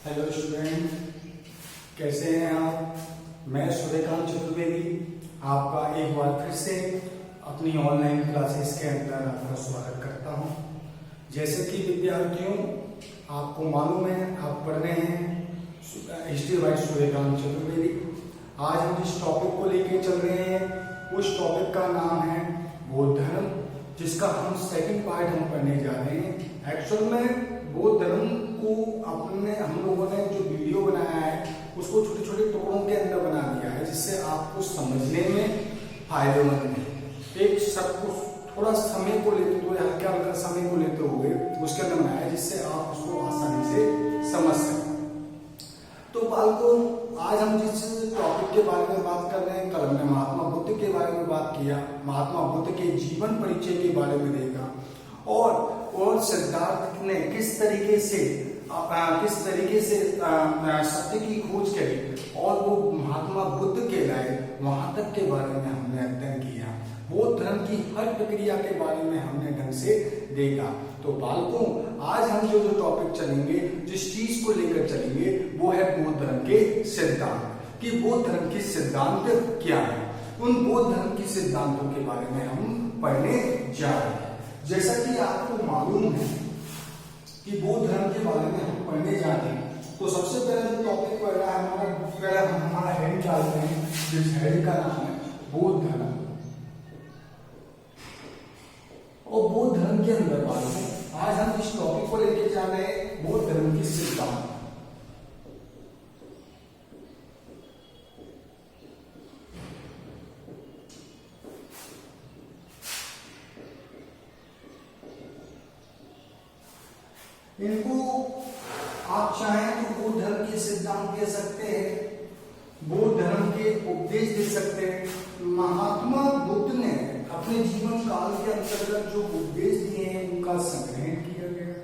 Hello student, कैसे हैं आप। मैं सूर्यकांत चतुर्वेदी आपका एक बार फिर से अपनी ऑनलाइन क्लासेस के अंदर आपका स्वागत करता हूं। जैसे कि विद्यार्थियों, आपको मालूम है आप पढ़ रहे हैं हिस्ट्री बाय सूर्यकांत चतुर्वेदी। आज हम जिस टॉपिक को लेकर चल रहे हैं उस टॉपिक का नाम है बौद्ध धर्म, जिसका हम सेकंड पार्ट हम पढ़ने जा रहे हैं। एक्चुअल में बौद्ध धर्म को अपने हम लोगों ने जो वीडियो बनाया है उसको छोटे छोटे टुकड़ों के अंदर बना दिया है, जिससे आपको समझने में फायदेमंद है। एक सब कुछ थोड़ा समय को लेते हुए, हल्का हल्का समय को लेते हुए उसके अंदर बनाया है, जिससे आप उसको आसानी से समझ सकें। तो बालकों, आज हम जिस टॉपिक के बारे में बात कर रहे हैं, कल हमने महात्मा बुद्ध के बारे में बात किया, महात्मा बुद्ध के जीवन परिचय के बारे में देखा और सिद्धार्थ ने किस तरीके से सत्य की खोज करी और वो महात्मा बुद्ध के लाए, वहां तक के बारे में हमने अध्ययन किया। बौद्ध धर्म की हर प्रक्रिया के बारे में हमने ढंग से देखा। तो बालकों, आज हम जो टॉपिक चलेंगे, जिस चीज को लेकर चलेंगे, वो है बौद्ध धर्म के सिद्धांत। कि बौद्ध धर्म के सिद्धांत क्या है, उन बौद्ध धर्म के सिद्धांतों के बारे में हम पढ़ने जा रहे हैं। जैसा कि आपको मालूम है कि बौद्ध धर्म के बारे में हम पढ़ने जा रहे हैं, तो सबसे पहले जो टॉपिक पढ़ रहा है हमारा हेड डालते हैं, जिस हेड का नाम है बौद्ध धर्म। और बौद्ध धर्म के अंदर बात है, आज हम इस टॉपिक को लेकर जा रहे हैं बौद्ध धर्म के सिद्धांत। इनको आप चाहें तो बौद्ध धर्म के सिद्धांत कह सकते हैं, बौद्ध धर्म के उपदेश दे सकते हैं। महात्मा बुद्ध ने अपने जीवन काल के अंतर्गत जो उपदेश दिए हैं उनका संग्रहण किया गया।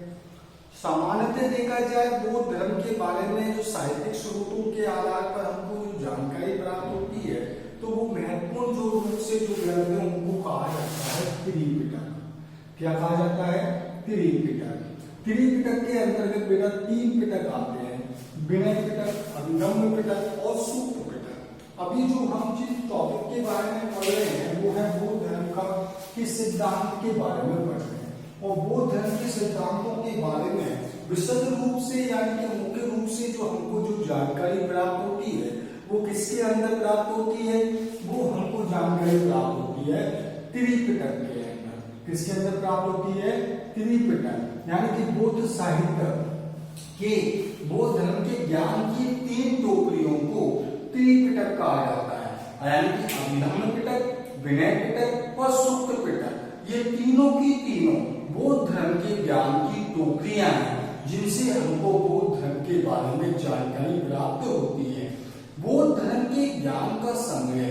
सामान्यतः देखा जाए बौद्ध धर्म के बारे में जो साहित्यिक स्रोतों के आधार पर हमको जो जानकारी प्राप्त होती है, तो वो महत्वपूर्ण जो रूप से जो ग्रंथ है उनको कहा जाता है त्रिपिटक। क्या कहा जाता है? त्रिपिटक। त्रिपिटक के अंतर्गत बेटा 3 पिटक आते हैं, विनय पिटक, अभिधम्म पिटक और सूत्र पिटक। अभी जो हम जिस टॉपिक के बारे में पढ़ रहे हैं वो है बौद्ध धर्म का के सिद्धांत के बारे में पढ़ रहे हैं। और बौद्ध धर्म के सिद्धांतों के बारे में विशद रूप से यानी कि मुख्य रूप से जो हमको जो जानकारी प्राप्त होती है वो किसके अंदर प्राप्त होती है? वो हमको जानकारी प्राप्त होती है त्रिपिटक के अंदर। किसके अंदर प्राप्त होती है? त्रिपिटक, यानी कि बौद्ध साहित्य के बौद्ध धर्म के ज्ञान की 3 टोकरियों को त्रिपिटक कहा जाता है, यानी कि अभिधम्म पिटक, विनय पिटक और सूत्र पिटक। ये तीनों की तीनों बौद्ध धर्म के ज्ञान की टोकरियां हैं, जिनसे हमको बौद्ध धर्म के बारे में जानकारी प्राप्त होती है। बौद्ध धर्म के ज्ञान का संग्रह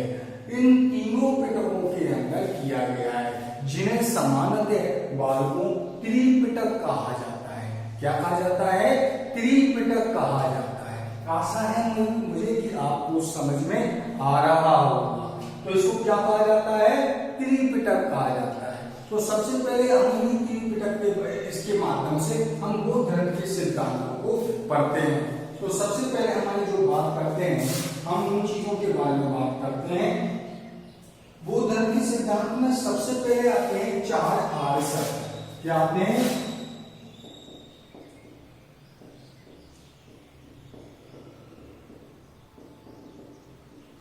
इन तीनों पिटकों के अंदर किया गया है, जिन्हें सामान्यतः बालकों त्रिपिटक कहा जाता है। क्या कहा जाता है? त्रिपिटक कहा जाता है। आशा है मुझे कि आपको समझ में आ रहा होगा। तो इसको क्या कहा जाता है? त्रिपिटक कहा जाता है। तो सबसे पहले हम त्रिपिटक के इसके माध्यम से हम बौद्ध धर्म के सिद्धांतों को पढ़ते हैं। तो सबसे पहले हमारी जो बात करते हैं, हम उन चीजों के बारे में बात करते हैं। बौद्ध धर्म के सिद्धांत में सबसे पहले आते हैं 4 आर्य सत्य। क्या आते हैं?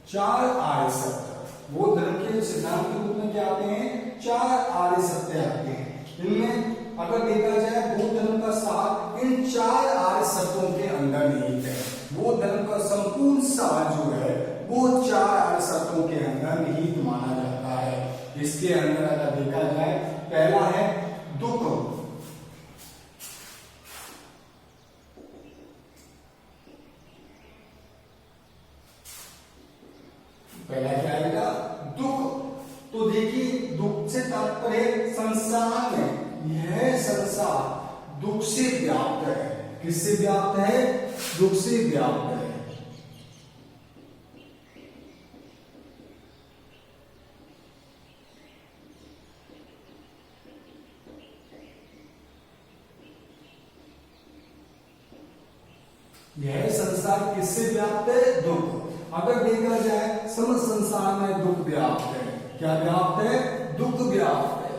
4 आर्य सत्य। बौद्ध धर्म के सिद्धांत के रूप में क्या आते हैं? 4 आर्य सत्य आते हैं। इनमें अगर देखा जाए बौद्ध धर्म का सार इन 4 आर्य सत्यों के अंदर निहित है। बौद्ध धर्म का संपूर्ण सार जो है वो 4 आर्य सत्यों के अंदर निहित माना जाता है। इसके अंदर अगर देखा जाए, पहला है दुख। पहला क्या आएगा? दुख। तो देखिए, दुख से तात्पर्य संसार में यह संसार दुख से व्याप्त है। किससे व्याप्त है? दुख से व्याप्त है। यह संसार किससे व्याप्त है? दुख। अगर देखा जाए समस्त संसार में दुख व्याप्त है। क्या व्याप्त है? दुख व्याप्त है।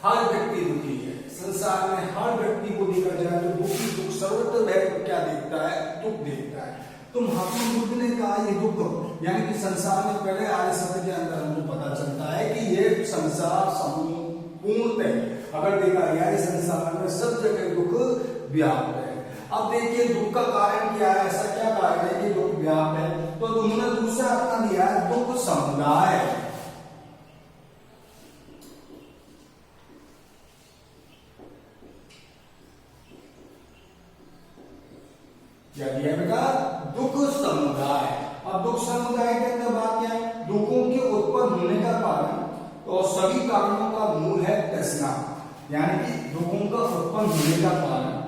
हर व्यक्ति दुखी है संसार में। हर व्यक्ति को देखा जाए तो दुखी, दुख सर्वत्र वह क्या देखता है? दुख देखता है। तो महात्मा बुद्ध ने कहा ये दुख, यानी कि संसार में पहले आर्य सत्य के अंदर हमको पता चलता है कि ये संसार संपूर्ण है। अगर देखा जाए संसार में सब जगह दुख व्याप्त है। अब देखिए दुख का कारण क्या है? ऐसा क्या कारण है कि दुख व्याप्त है? तो उन्होंने दूसरा अपना दिया है दुख समुदाय। क्या दिया बेटा? दुख समुदाय। अब दुख समुदाय के अंदर बात क्या है? दुखों के उत्पन्न होने का कारण, तो सभी कारणों का मूल है तृष्णा, यानी कि दुखों का उत्पन्न होने का कारण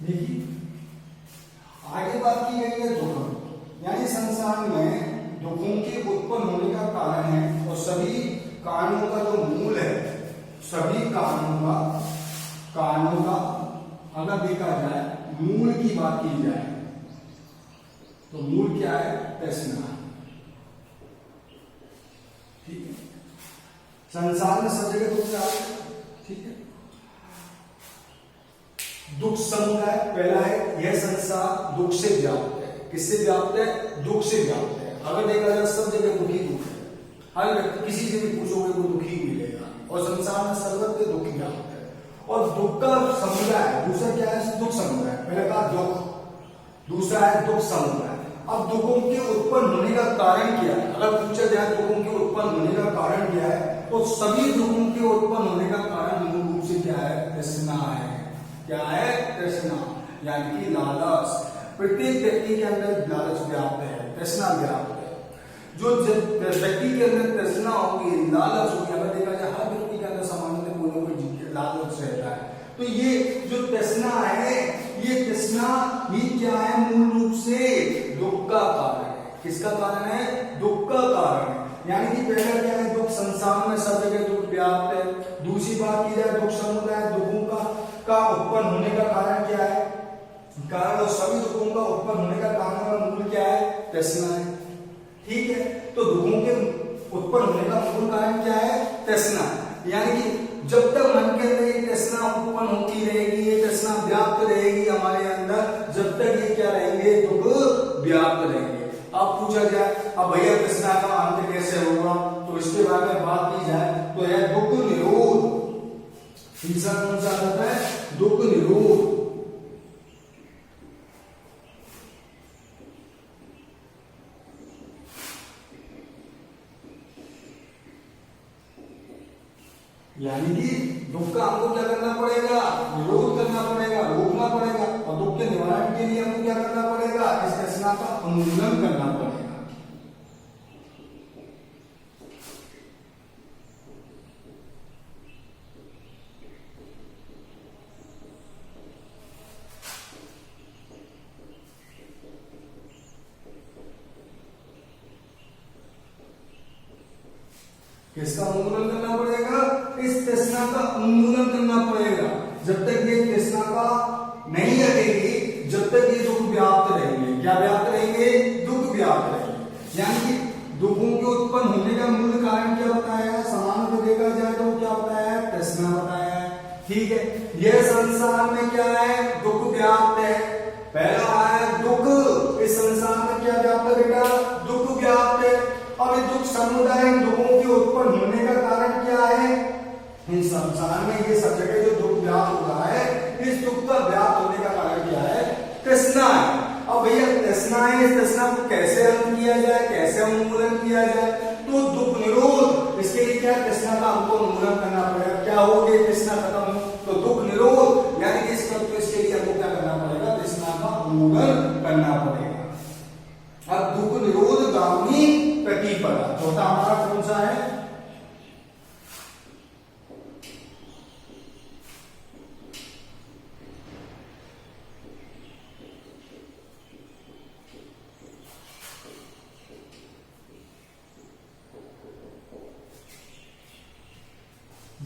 देखिए आगे बात की गई है दुख, यानी संसार में दुखों के उत्पन्न होने का कारण है और सभी कारणों का जो मूल है, सभी कारणों का अगर देखा जाए मूल की बात की जाए तो मूल क्या है? तृष्णा। ठीक है, संसार में सब जगह दुख है। ठीक है, दुख समुदाय पहला है, यह संसार दुख से व्याप्त है। किससे व्याप्त है? दुख से व्याप्त है। अगर देखा जाए सब जगह दुखी दुख है। हर व्यक्ति किसी से भी पूछोगे वो दुखी मिलेगा और संसार में सर्वत्र दुख व्याप्त है। और दुख का समुदाय दूसरा क्या है? दुख समुदाय। पहले कहा दुख, दूसरा है दुख समुदाय। अब दुखों के उत्पन्न होने का कारण क्या है? अगर पूछा जाए दुखों के उत्पन्न होने का कारण क्या है, तो सभी दुखों के उत्पन्न होने का कारण मूल रूप से क्या है? तृष्णा है। क्या है? तृष्णा, यानी कि लालच। प्रत्येक व्यक्ति के अंदर लालच व्याप्त है, तृष्णा व्याप्त है। जो व्यक्ति के अंदर तृष्णा होगी, लालच होगी, अगर देखा जाए हर व्यक्ति के अंदर सामान्य कोई ना कोई लालच रहता है। तो ये जो तृष्णा है, ये तृष्णा ही क्या है? मूल रूप से दुख का कारण है। किसका कारण है? दुख का कारण है। यानी कि पहला क्या है? दुख संसार में सब जगह दुख व्याप्त है। दूसरी बात की जाए दुख समुदाय, दुखों का उत्पन्न होने का कारण क्या है? कारण, और सभी दुखों का उत्पन्न होने का कारण का मूल क्या है? तृष्णा है। ठीक है, तो दुखों के उत्पन्न होने का मूल कारण क्या है? तृष्णा। यानी कि जब तक मन के अंदर ये तृष्णा उत्पन्न होती रहेगी, ये तृष्णा व्याप्त रहेगी हमारे अंदर, जब तक ये क्या रहेंगे? दुख व्याप्त रहेंगे। अब पूछा जाए अब भैया तृष्णा का अंत कैसे होगा, तो इसके बारे में बात की जाए तो यह दुख निरोध। तीसरा कौन सा आता है? दुख निरोध। यानी कि दुख का हमको क्या करना पड़ेगा? निरोध करना पड़ेगा, रोकना पड़ेगा। और दुख के निवारण के लिए हमको क्या करना पड़ेगा? इस तृष्णा का उन्मूलन करना पड़ेगा। किसका उन्मूलन करना पड़ेगा? इस तृष्णा का उन्मूलन करना पड़ेगा। जब तक ये तृष्णा का नहीं हटेगी, जब तक ये दुख व्याप्त रहेंगे। क्या व्याप्त रहेंगे? दुख व्याप्त रहेंगे। यानी कि दुखों के उत्पन्न होने का मूल कारण क्या बताया? समान को देखा जाए तो क्या बताया? तृष्णा बताया है। ठीक है, यह संसार में क्या है? दुख व्याप्त है। पहला है दुख। इस संसार में क्या व्याप्त है बेटा? दुख व्याप्त है। अब ये दुख समुदाय, दुखों के उत्पन्न होने का कारण क्या है? इन संसार में ये सब जगह जो दुख व्याप्त हो रहा है, इस दुख का व्याप्त होने का कारण क्या है? तृष्णा है। अब भैया तृष्णा है, इस तृष्णा को कैसे हल किया जाए, कैसे उन्मूलन किया जाए? तो दुख निरोध क्या हो गई, तृष्णा खत्म हो। तो दुख निरोध यानी कि इसके लिए हमको क्या करना पड़ेगा, तृष्णा का उन्मूलन करना पड़ेगा। अब दुख निरोध गामी प्रतिपदा चौथा हमारा कौन सा है,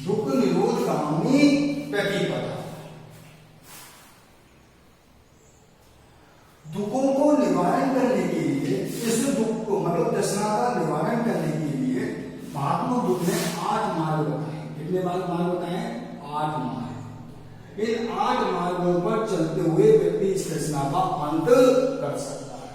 दुख निरोध गामी प्रतिपदा। दुखों को निवारण करने के लिए, इस दुख को मतलब तृष्णा का निवारण करने के लिए महात्मा बुद्ध ने 8 मार्ग बताए। कितने मार्ग बताए, 8 मार्ग। इन 8 मार्गों पर चलते हुए व्यक्ति इस तृष्णा का अंत कर सकता है।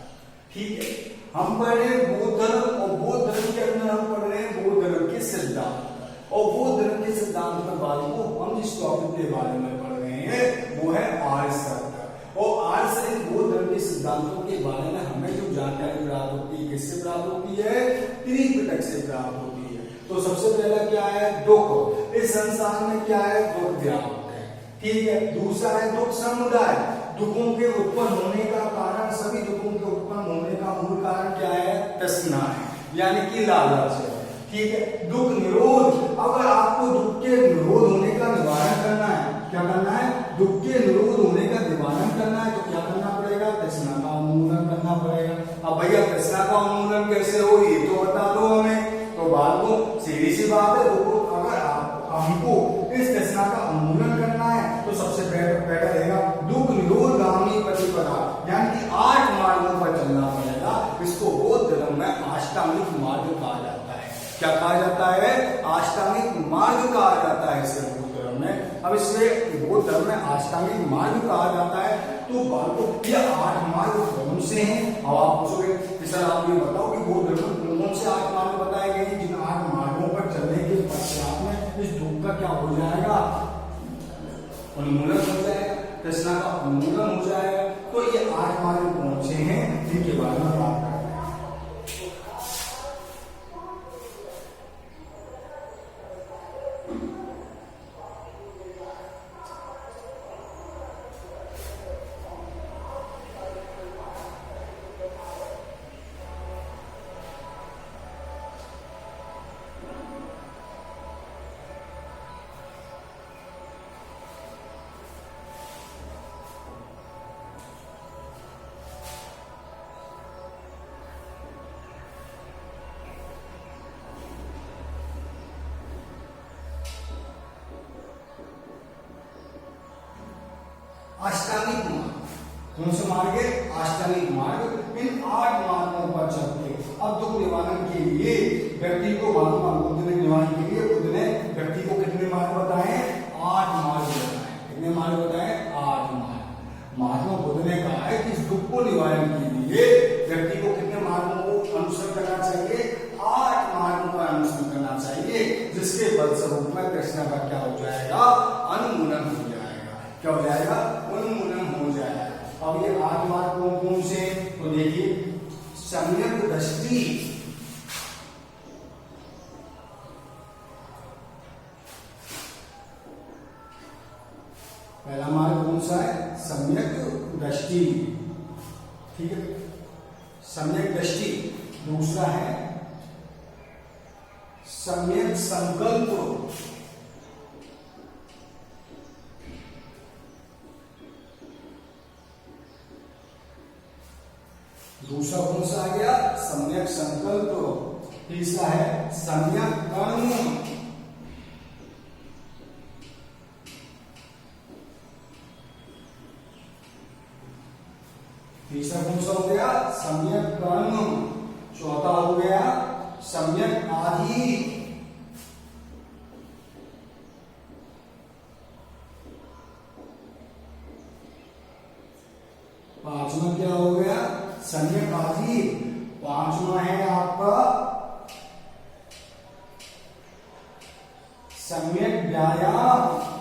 ठीक है, हम पढ़ रहे हैं बौद्ध धर्म, और बौद्ध धर्म के अंदर हम पढ़ रहे हैं बौद्ध धर्म के सिद्धांत, और बौद्ध धर्म के सिद्धांत के बाद को हम जिस टॉपिक के बारे में पढ़ रहे हैं वो है आर्य सत्य। और आर्य से बौद्ध धर्म के सिद्धांतों के बारे में हमें जो जानकारी प्राप्त होती है, किससे प्राप्त होती है, त्रिपिटक से प्राप्त होती है। तो सबसे पहला क्या है, दुख। इस संसार में क्या है, दुख व्याप्त है। ठीक है, दूसरा है दुख समुदाय। दुखों के उत्पन्न होने का कारण, सभी दुखों के उत्पन्न होने का मूल कारण क्या है, तृष्णा है, यानी कि लालच है। ठीक है, दुख निरोध। अगर आपको दुख के निरोध होने का निवारण करना है, क्या करना है, दुख के निरोध होने का निवारण करना है, तो क्या करना पड़ेगा, तृष्णा का उन्मूलन करना पड़ेगा। अब भैया तृष्णा का उन्मूलन कैसे हो, ये तो बता दो हमें। तो बात को सीधी सी बात है, अगर हमको इस तृष्णा का उन्मूलन करना है तो सबसे बेटर रहेगा दुख निरोध गामी प्रतिपदा, यानी कि 8 मार्गों पर चलना पड़ेगा। इसको बौद्ध धर्म में अष्टांगिक मार्ग कहा जाता है। क्या कहा जाता है, अष्टांगिक मार्ग कहा जाता है इसे बौद्ध धर्म में। अब इससे बौद्ध धर्म में अष्टांगिक मार्ग कहा जाता है। तो बालकों ये 8 मार्ग कौन से हैं। अब आप पूछोगे कि सर आप ये बताओ कि बौद्ध धर्म में कौन से 8 मार्ग बताए गए हैं, जिन 8 मार्गों पर चलने के पश्चात में इस दुख का क्या हो जाएगा, उन्मूलन हो जाएगा, तृष्णा का उन्मूलन हो जाएगा। तो ये 8 मार्ग कौन से हैं, जिनके बारे में बात करें। अष्टांगिक मार्ग कौन से मार्ग है, अष्टांगिक मार्ग। इन 8 मार्गों पर चलते अब दुख निवारण के लिए व्यक्ति को, महात्मा बुद्ध ने निवारण के लिए बुद्ध ने व्यक्ति को कितने मार्ग बताए, 8 मार्ग बताए। कितने मार्ग बताए, 8 मार्ग। महात्मा बुद्ध ने कहा है कि इस दुख को निवारण के लिए व्यक्ति को कितने मार्गों को अनुसरण करना चाहिए, 8 मार्गों का अनुसरण करना चाहिए, जिसके फलस्वरूप में तृष्णा का क्या हो जाएगा, उन्मूलन हो जाएगा। क्या हो जाएगा, उन्मूलन हो जाएगा। अब ये 8 मार्ग कौन कौन से, तो देखिए सम्यक दृष्टि, पहला मार्ग कौन सा है, सम्यक दृष्टि। ठीक है, सम्यक दृष्टि। दूसरा है सम्यक संकल्प। दूसरा कौन सा आ गया, सम्यक संकल्प। तीसरा है सम्यक कर्म। तीसरा कौन सा हो गया, सम्यक कर्म। चौथा हो गया सम्यक आदि। पांचवा क्या हो गया, सम्यक आदि। पांचवा है आपका सम्यक व्यायाम।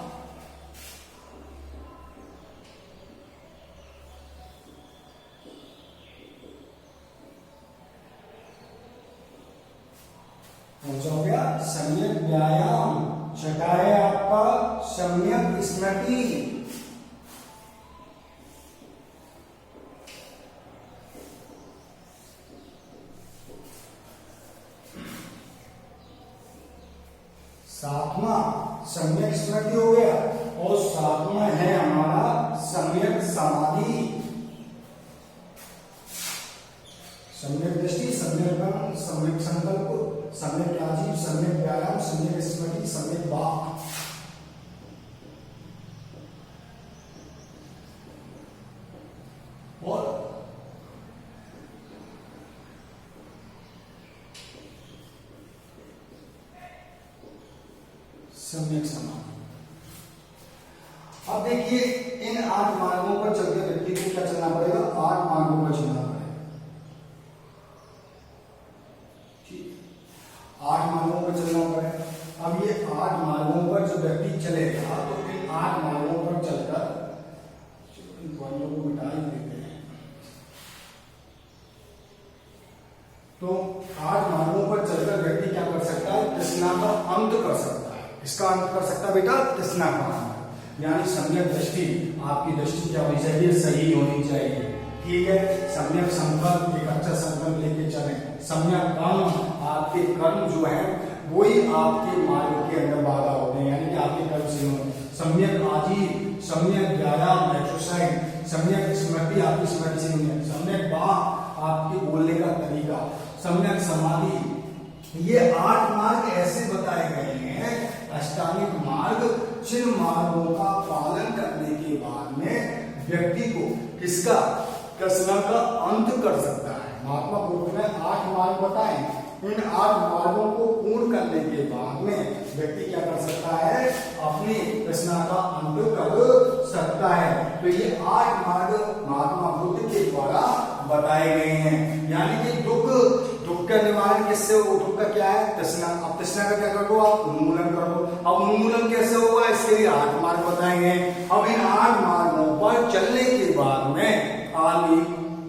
कौन सा हो गया, सम्यक व्यायाम। छठा है आपका सम्यक स्मृति। सातवां सम्यक स्मृति हो गया और सातवां है हमारा सम्यक समाधि। सम्यक दृष्टि, सम्यक कर्म, सम्यक संकल्प, सम्यक आजीव, सम्यक व्यायाम, सम्यक स्मृति, सम्यक वाक। और सम्यक समाधि। अब देखिए इन 8 मार्गों पर चलते व्यक्ति को क्या चलना पड़ेगा? 8 मार्गों पर चलना पड़ेगा। ठीक, 8 मार्गों पर चलना पड़ेगा। अब ये 8 मार्गों पर जो व्यक्ति चलेगा तो इन 8 मार्गों पर चलकर इन पॉइंटों को मिटा ही देते हैं। तो 8 मार्गों पर चलकर व्यक्ति क्या कर सकता है? तृष्णा का अंत कर सकता है। इसका अंत कर सकता है बेटा तृष्णा का अंत, यानी सम्यक दृष्टि। आपकी दृष्टि क्या होनी चाहिए? सही होनी चाहिए। ठीक है, सम्यक संकल्प, एक अच्छा संकल्प लेके चलें। सम्यक कर्म, आपके कर्म जो है वही आपके मार्ग के अंदर बाधा होते हैं, यानी कि आपके कर्म से हों। सम्यक आजीव, सम्यक व्यायाम एक्सरसाइज, सम्यक स्मृति, आपकी स्मृति से होनी है। सम्यक वाक, आपके बोलने का तरीका। सम्यक समाधि। ये 8 मार्ग ऐसे बताए गए हैं अष्टांगिक मार्ग, जिन मार्गों का पालन करने के बाद में व्यक्ति को किसका? तृष्णा का अंत कर सकता है। महात्मा बुद्ध ने 8 मार्ग बताए। इन 8 मार्गों को पूर्ण करने के बाद में व्यक्ति क्या कर सकता है? अपनी तृष्णा का अंत कर सकता है। तो ये 8 मार्ग महात्मा बुद्ध के द्वारा बताए गए हैं। यानी कि दुख का निवारण किससे हो? दुख का क्या है? तृष्णा। अब तृष्णा का क्या कर दो? आप उन्मूलन कर दो। अब उन्मूलन कैसे होगा? इसके लिए 8 मार्ग बताएंगे। अब इन 8 मार्गों पर चलने के बाद में आली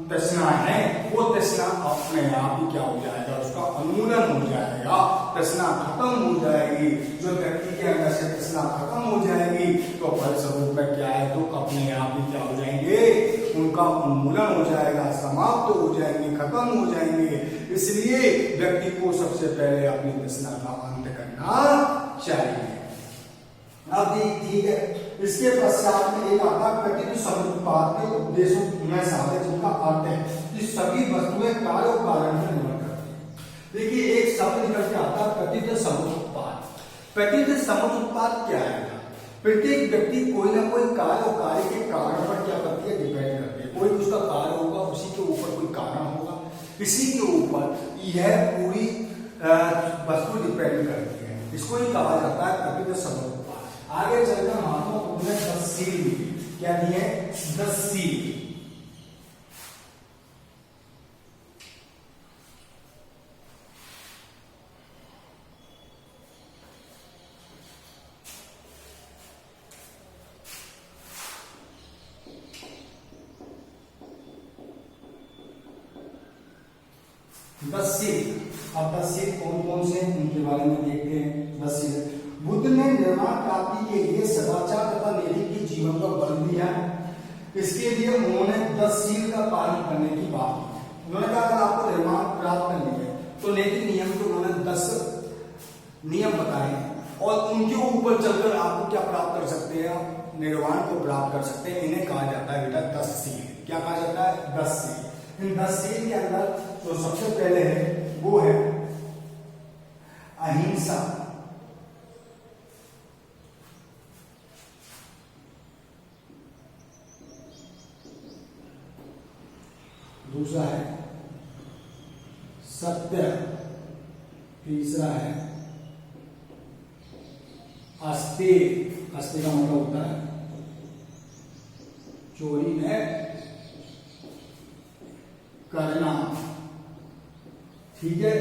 तृष्णा है, वो तृष्णा अपने आप ही क्या हो जाएगा? उसका उन्मूलन हो जाएगा, तृष्णा खत्म हो जाएगी। जो व्यक्ति के अंदर से तृष्णा खत्म हो जाएगी तो फलस्वरूप में क्या है? दुख अपने आप ही क्या हो जाएंगे? उनका उन्मूलन हो जाएगा, समाप्त हो जाएंगे, खत्म हो जाएंगे। इसलिए व्यक्ति को सबसे पहले अपनी तृष्णा का अंत करना चाहिए। अब ठीक है, इसके पश्चात में एक आता कथित समुत्पाद के उपदेशों में साधे, जिनका अर्थ है कि सभी वस्तुएं कार्य और कारण पर निर्भर करती हैं। देखिए एक शब्द निकल के आता कथित समुत्पाद। कथित समुत्पाद क्या है? प्रत्येक व्यक्ति कोई ना कोई कार्य और कार्य के कारण पर क्या करती है? डिपेंड करती है। कोई उसका कार्य होगा, उसी के ऊपर कोई कारण होगा, इसी के ऊपर यह पूरी वस्तु डिपेंड करती है। इसको ही कहा जाता है कथित समुत्पाद। आगे चलकर महात्मा बुद्ध ने 10 सील दिए। क्या दिए? 10 सील। अब 10 सील कौन कौन से, उनके बारे में देखते हैं। 10 सील बुद्ध ने निर्माण प्राप्ति के लिए सदाचार तथा नैतिक के जीवन का बल दिया। इसके लिए उन्होंने 10 सील का पालन करने की बात की। उन्होंने कहा अगर आपको निर्माण प्राप्त करनी है तो नैतिक नियम के उन्होंने 10 नियम बताए और उनके ऊपर चलकर आपको क्या प्राप्त कर सकते हैं? आप निर्वाण को प्राप्त कर सकते हैं। इन्हें कहा जाता है बेटा 10 सील। क्या कहा जाता है? 10 सील। इन 10 सील के अंदर जो सबसे पहले है वो है अहिंसा। दूसरा है सत्य। तीसरा है अस्तेय। अस्तेय का मतलब होता है चोरी न करना। ठीक है,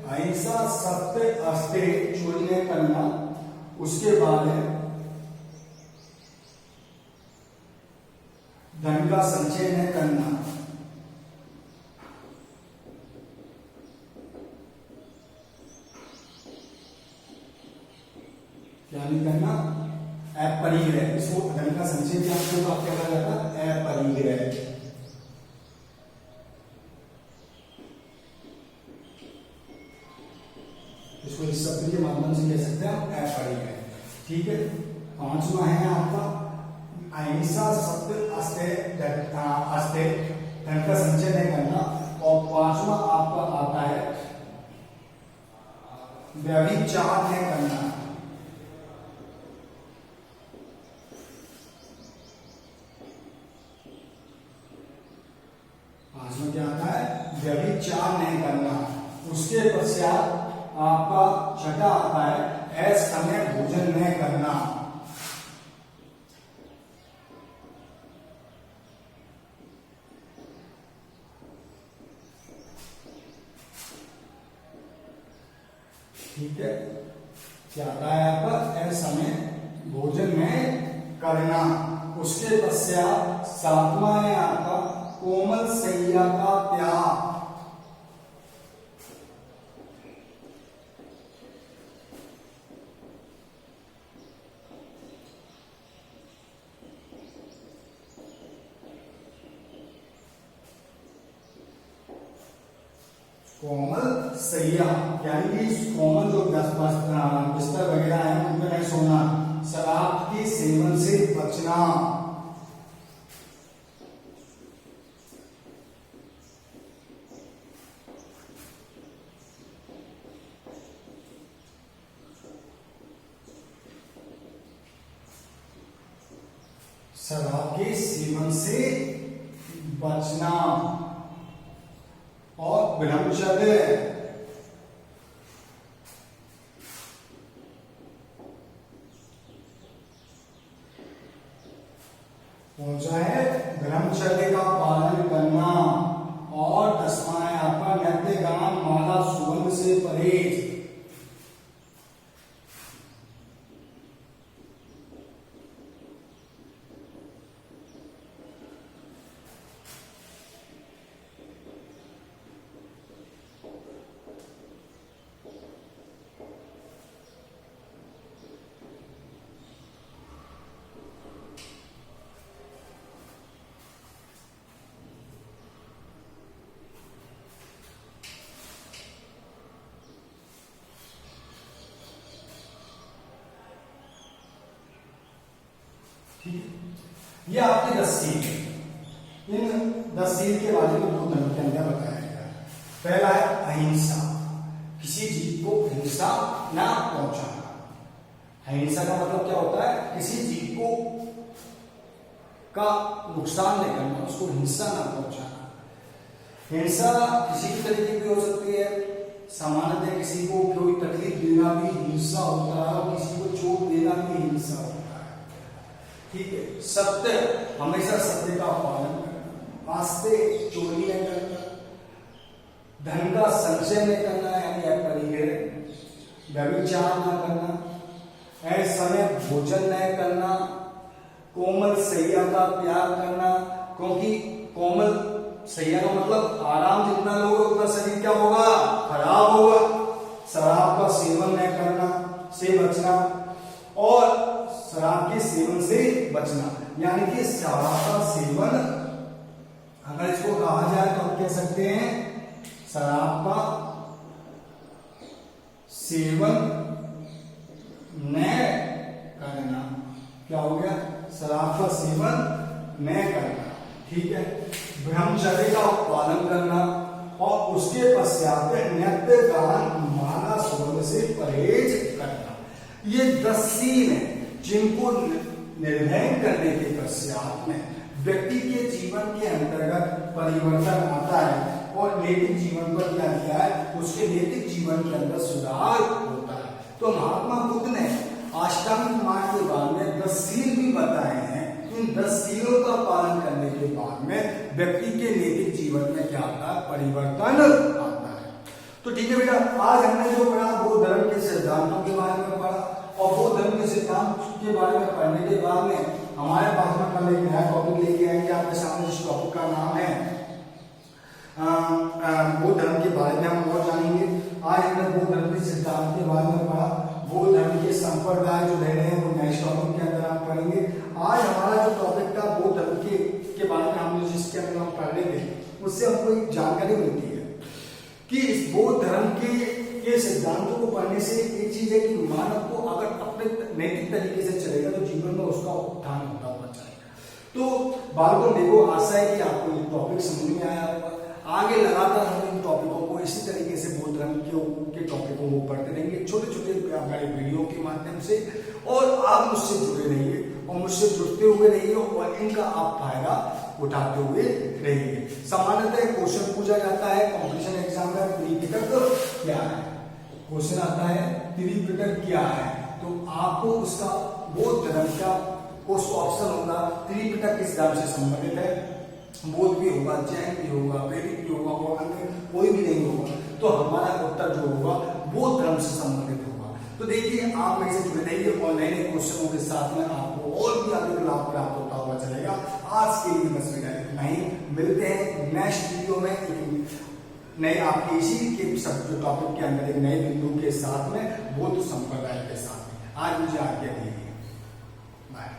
अहिंसा, सत्य, अस्तेय, चोरी न करना। उसके बाद है धन का संचय न करना। क्या नहीं करना, अपरिग्रह। इसको धन का संक्षेप आपको क्या कहा जाता है, अपरिग्रह। इसको इस शब्द के माध्यम से कह सकते हैं अपरिग्रह। ठीक है, पांचवा है आपका अहिंसा, सत्य, अस्तेय, धन का संचय नहीं करना। और पांचवा आपका आता है व्यभिचार नहीं करना। पांचवा क्या आता है, व्यभिचार नहीं करना। उसके पश्चात आपका छठा आता है असमय भोजन नहीं करना। ठीक है, क्या आता है आपका असमय भोजन में करना। उसके पश्चात सातवां है आपका कोमल शैया का त्याग। कोमल शैया यानी कि कोमल जो बिस्तर वगैरह है उनमें नहीं सोना। शराब के सेवन से बचना। शराब के सेवन से बचना। और ब्रह्मचर्य, पहुंचा है ब्रह्मचर्य का पालन करना। और दसवां है आपका नृत्य गान माला सुगंध से परहेज। ये आपके 10 सील है। इन 10 सील के बारे में दो धर्म के अंदर बताया गया। पहला है अहिंसा, किसी जीव को हिंसा ना पहुंचाना। अहिंसा का मतलब क्या होता है, किसी जीव को का नुकसान नहीं करना, उसको हिंसा ना पहुंचाना। हिंसा किसी भी तरीके की हो सकती है। सामान्यतः किसी को कोई तकलीफ देना भी हिंसा होता है और किसी को चोट देना भी हिंसा होता है। ठीक है, सत्य, हमेशा सत्य का पालन करना। वास्ते चोरी नहीं करना। धन का संचय नहीं करना यानी अपरिग्रह। व्यभिचार न करना। असमय भोजन नहीं करना। कोमल शैया का त्याग करना, क्योंकि कोमल शैया का मतलब आराम जितना लोगे उतना शरीर क्या होगा, खराब होगा। शराब का सेवन नहीं करना से बचना। और शराब के सेवन से बचना यानी कि शराब का सेवन, अगर इसको कहा जाए तो हम कह सकते हैं शराब का सेवन न करना। क्या हो गया, शराब का सेवन न करना। ठीक है, ब्रह्मचर्य का पालन करना। और उसके पश्चात नृत्य गान माला सुगंध से परहेज करना। ये 10 सील हैं जिनको निर्णय करने के पश्चात में व्यक्ति के जीवन के अंतर्गत परिवर्तन आता है और नैतिक जीवन पर क्या किया है, उसके नैतिक जीवन के अंदर सुधार होता है। तो महात्मा बुद्ध ने अष्टांग मार्ग के बाद में 10 सील भी बताए हैं। इन 10 सीलों का पालन करने के बाद में व्यक्ति के नैतिक जीवन में क्या आता है, परिवर्तन आता है। तो ठीक है बेटा, आज हमने जो पढ़ा बौद्ध धर्म के सिद्धांतों के बारे में पढ़ा। और बौद्ध धर्म के सिद्धांत के बारे में पढ़ने के बाद में हमारे पास में कल एक नया टॉपिक लेके आएंगे आपके सामने, जिस टॉपिक का नाम है बौद्ध धर्म के बारे में हम और जानेंगे। आज हमने बौद्ध धर्म के सिद्धांत के बारे में पढ़ा। बौद्ध धर्म के संप्रदाय जो है बौद्ध धर्म के सिद्धांतों को पढ़ने से एक चीज है कि मानव को अगर अपने नैतिक तरीके से चलेगा तो जीवन में उसका उत्थान होता हुआ चलेगा। तो बालकों, देखो आशा है कि आपको ये टॉपिक समझ में आया होगा। आगे लगातार हम इन टॉपिकों को इसी तरीके से बौद्ध धर्म के टॉपिकों को पढ़ते रहेंगे, छोटे छोटे हमारे वीडियो के माध्यम से, और आप मुझसे जुड़े रहिए और मुझसे जुड़ते हुए रहिए और इनका आप फायदा उठाते हुए रहिए। सामान्यतः क्वेश्चन पूछा जाता है कॉम्पिटिशन एग्जाम में, त्रिपिटक क्या है, क्वेश्चन आता है त्रिपिटक क्या है, तो आपको उसका बौद्ध धर्म का उसका ऑप्शन होगा त्रिपिटक किस धर्म से संबंधित है, बौद्ध भी होगा, जैन भी होगा, वैदिक भी होगा और अन्य कोई भी नहीं होगा, तो हमारा उत्तर जो होगा बौद्ध धर्म से संबंधित होगा। तो देखिए आप मेरे से जुड़े रहिए और नए नए क्वेश्चनों के साथ में आपको और भी अधिक लाभ प्राप्त होता हुआ चलेगा। आज के लिए बस इतना ही, मिलते हैं नेक्स्ट वीडियो में एक नए आपके इसी के सब टॉपिक के अंदर एक नए बिंदु के साथ में, बौद्ध संप्रदाय के साथ में। आज मुझे आज्ञा दीजिए, बाय।